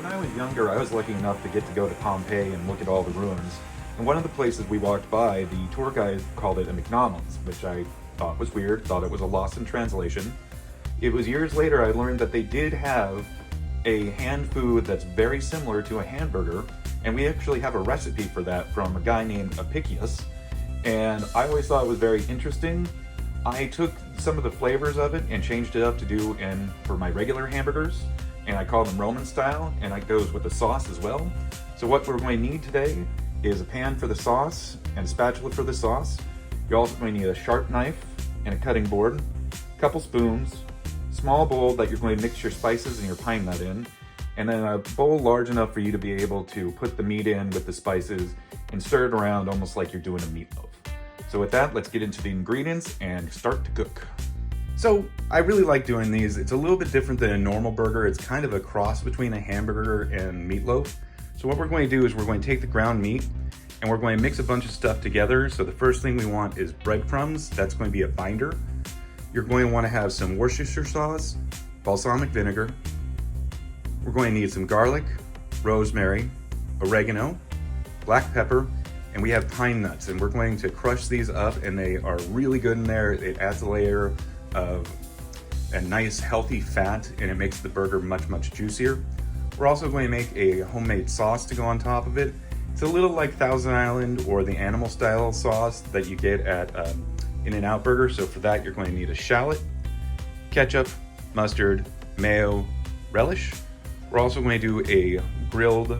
I was younger, I was lucky enough to get to go to Pompeii and look at all the ruins. And one of the places we walked by, the tour guide called it a McDonald's, which I thought was weird, thought it was a lost in translation. It was years later I learned that they did have a hand food that's very similar to a hamburger, and we actually have a recipe for that from a guy named Apicius. And I always thought it was very interesting. I took some of the flavors of it and changed it up to do for my regular hamburgers, and I call them Roman style, and it goes with the sauce as well. So what we're going to need today is a pan for the sauce and a spatula for the sauce. You're also going to need a sharp knife and a cutting board, a couple spoons, small bowl that you're going to mix your spices and your pine nut in, and then a bowl large enough for you to be able to put the meat in with the spices and stir it around almost like you're doing a meatloaf. So with that, let's get into the ingredients and start to cook. So I really like doing these. It's a little bit different than a normal burger. It's kind of a cross between a hamburger and meatloaf. So what we're going to do is we're going to take the ground meat and we're going to mix a bunch of stuff together. So the first thing we want is breadcrumbs. That's going to be a binder. You're going to want to have some Worcestershire sauce, balsamic vinegar. We're going to need some garlic, rosemary, oregano, black pepper, and we have pine nuts, and we're going to crush these up, and they are really good in there. It adds a layer of a nice healthy fat, and it makes the burger much, much juicier. We're also going to make a homemade sauce to go on top of it. It's a little like Thousand Island or the animal style sauce that you get at In-N-Out Burger. So for that, you're going to need a shallot, ketchup, mustard, mayo, relish. We're also going to do a grilled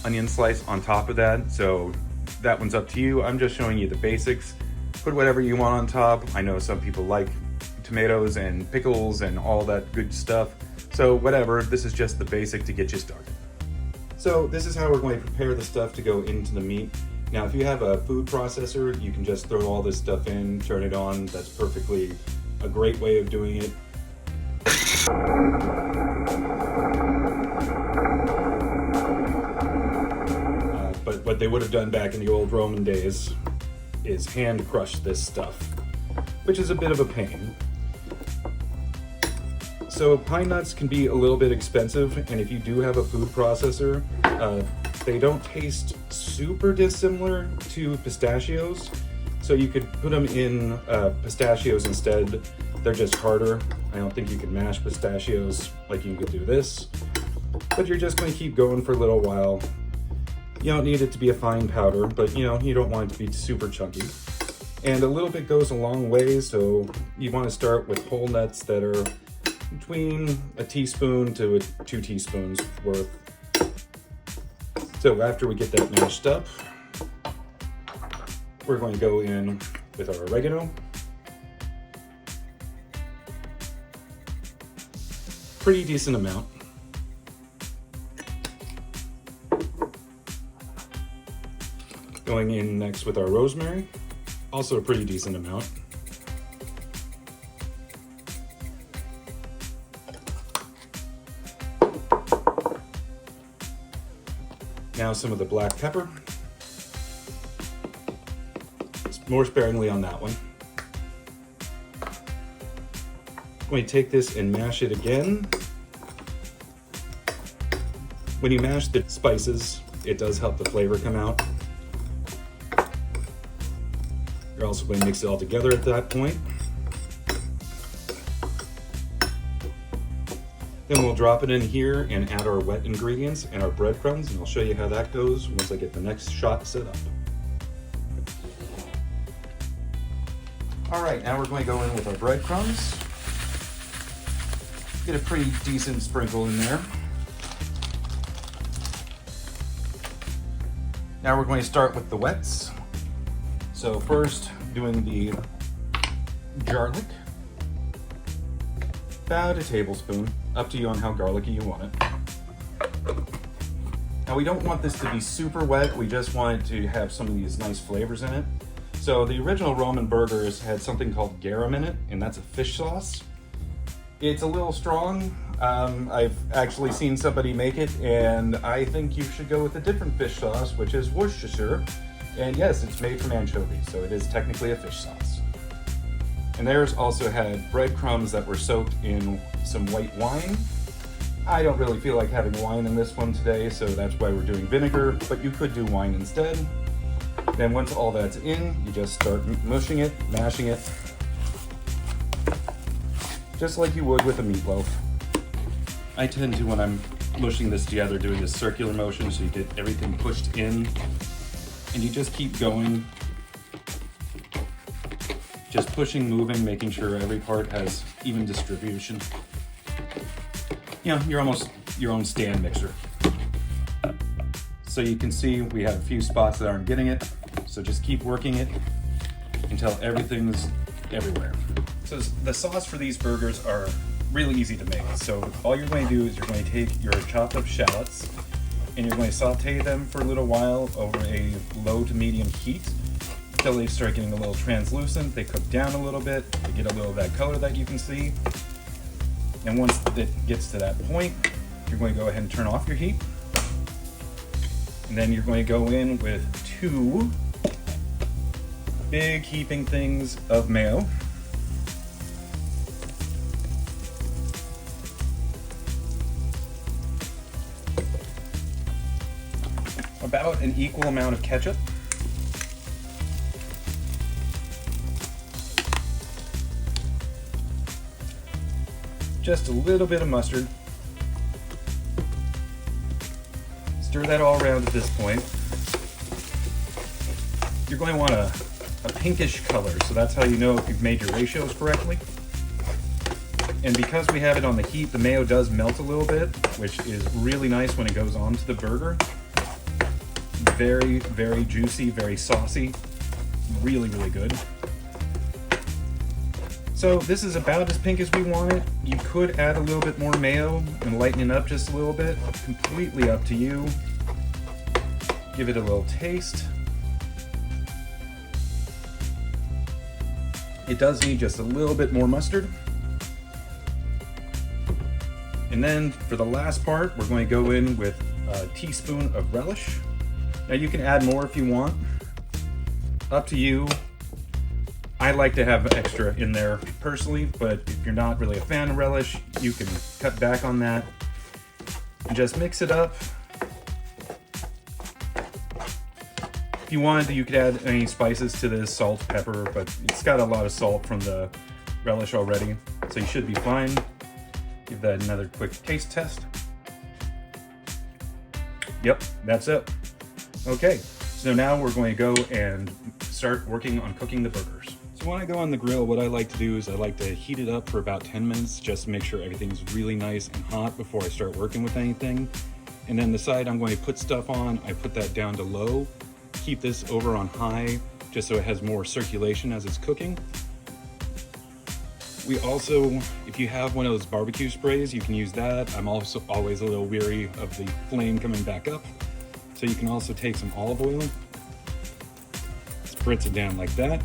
onion slice on top of that. So that one's up to you. I'm just showing you the basics. Put whatever you want on top. I know some people like tomatoes and pickles and all that good stuff. So whatever, this is just the basic to get you started. So this is how we're going to prepare the stuff to go into the meat. Now, if you have a food processor, you can just throw all this stuff in, turn it on. That's perfectly a great way of doing it. But what they would have done back in the old Roman days is hand crush this stuff, which is a bit of a pain. So pine nuts can be a little bit expensive, and if you do have a food processor, they don't taste super dissimilar to pistachios. So you could put them in pistachios instead. They're just harder. I don't think you can mash pistachios like you could do this, but you're just going to keep going for a little while. You don't need it to be a fine powder, but you don't want it to be super chunky. And a little bit goes a long way, so you want to start with whole nuts that are between a teaspoon to 2 teaspoons worth. So after we get that mashed up, we're going to go in with our oregano. Pretty decent amount. Going in next with our rosemary, also a pretty decent amount. Now some of the black pepper. More sparingly on that one. I'm going to take this and mash it again. When you mash the spices, it does help the flavor come out. You're also going to mix it all together at that point. Then we'll drop it in here and add our wet ingredients and our breadcrumbs, and I'll show you how that goes once I get the next shot set up. All right, now we're going to go in with our breadcrumbs. Get a pretty decent sprinkle in there. Now we're going to start with the wets. So first, doing the garlic. About a tablespoon, up to you on how garlicky you want it. Now we don't want this to be super wet, we just want it to have some of these nice flavors in it. So the original Roman burgers had something called garum in it, and that's a fish sauce. It's a little strong. I've actually seen somebody make it, and I think you should go with a different fish sauce, which is Worcestershire. And yes, it's made from anchovies, so it is technically a fish sauce. And theirs also had breadcrumbs that were soaked in some white wine. I don't really feel like having wine in this one today, so that's why we're doing vinegar, but you could do wine instead. Then once all that's in, you just start mushing it, mashing it, just like you would with a meatloaf. I tend to, when I'm mushing this together, doing this circular motion so you get everything pushed in, and you just keep going. Just pushing, moving, making sure every part has even distribution. You know, you're almost your own stand mixer. So you can see we have a few spots that aren't getting it, so just keep working it until everything's everywhere. So the sauce for these burgers are really easy to make. So all you're going to do is you're going to take your chopped up shallots and you're going to saute them for a little while over a low to medium heat until they start getting a little translucent. They cook down a little bit, they get a little of that color that you can see. And once it gets to that point, you're going to go ahead and turn off your heat. And then you're going to go in with 2 big heaping things of mayo. About an equal amount of ketchup. Just a little bit of mustard. Stir that all around at this point. You're going to want a pinkish color, so that's how you know if you've made your ratios correctly. And because we have it on the heat, the mayo does melt a little bit, which is really nice when it goes onto the burger. Very, very juicy, very saucy. Really, really good. So this is about as pink as we want it. You could add a little bit more mayo and lighten it up just a little bit. Completely up to you. Give it a little taste. It does need just a little bit more mustard. And then for the last part, we're going to go in with a teaspoon of relish. Now you can add more if you want. Up to you. I like to have extra in there personally, but if you're not really a fan of relish, you can cut back on that and just mix it up. If you wanted, you could add any spices to this, salt, pepper, but it's got a lot of salt from the relish already, so you should be fine. Give that another quick taste test. Yep, that's it. Okay, so now we're going to go and start working on cooking the burgers. So when I go on the grill, what I like to do is I like to heat it up for about 10 minutes just to make sure everything's really nice and hot before I start working with anything. And then the side I'm going to put stuff on, I put that down to low. Keep this over on high just so it has more circulation as it's cooking. We also, if you have one of those barbecue sprays, you can use that. I'm also always a little weary of the flame coming back up. So you can also take some olive oil, spritz it down like that.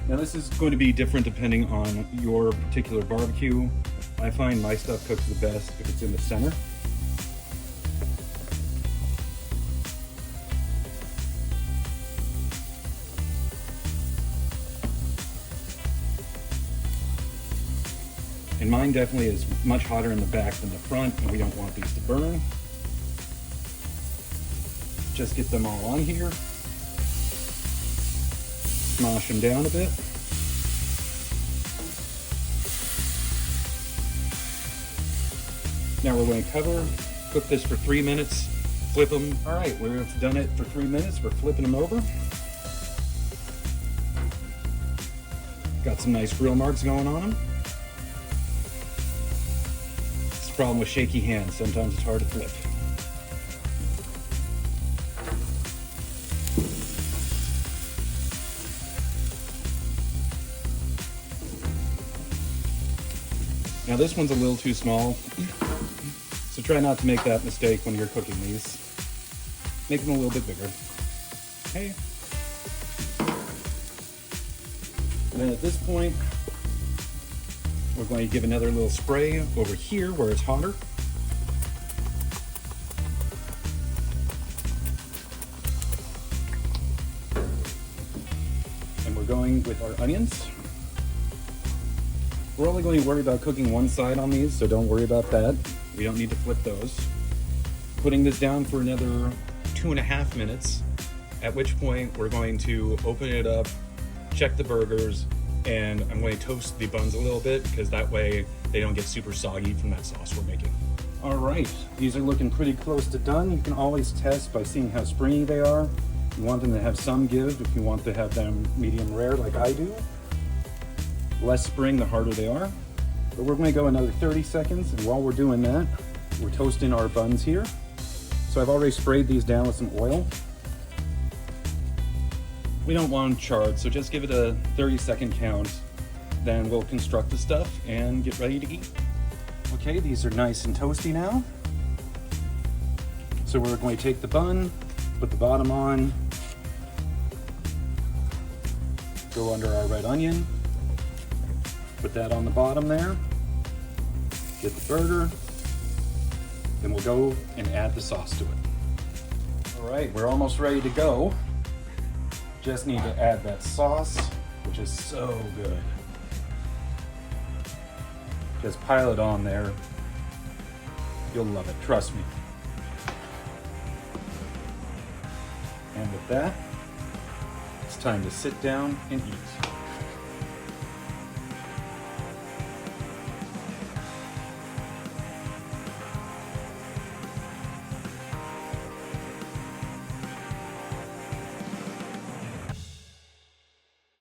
Now this is going to be different depending on your particular barbecue. I find my stuff cooks the best if it's in the center. And mine definitely is much hotter in the back than the front, and we don't want these to burn. Just get them all on here. Smash them down a bit. Now we're going to cook this for 3 minutes, flip them. All right, we've done it for 3 minutes. We're flipping them over. Got some nice grill marks going on them. It's the problem with shaky hands. Sometimes it's hard to flip. Now this one's a little too small, so try not to make that mistake when you're cooking these. Make them a little bit bigger. Okay. And then at this point, we're going to give another little spray over here where it's hotter. And we're going with our onions. We're only going to worry about cooking one side on these, so don't worry about that. We don't need to flip those. Putting this down for another 2.5 minutes, at which point we're going to open it up, check the burgers, and I'm going to toast the buns a little bit because that way they don't get super soggy from that sauce we're making. All right, these are looking pretty close to done. You can always test by seeing how springy they are. You want them to have some give if you want to have them medium rare like I do. Less spring, the harder they are. But we're going to go another 30 seconds, and while we're doing that, we're toasting our buns here. So I've already sprayed these down with some oil. We don't want them charred, so just give it a 30-second count. Then we'll construct the stuff and get ready to eat. Okay, these are nice and toasty now. So we're going to take the bun, put the bottom on, go under our red onion, put that on the bottom there, get the burger, then we'll go and add the sauce to it. All right, we're almost ready to go. Just need to add that sauce, which is so good. Just pile it on there. You'll love it, trust me. And with that, it's time to sit down and eat.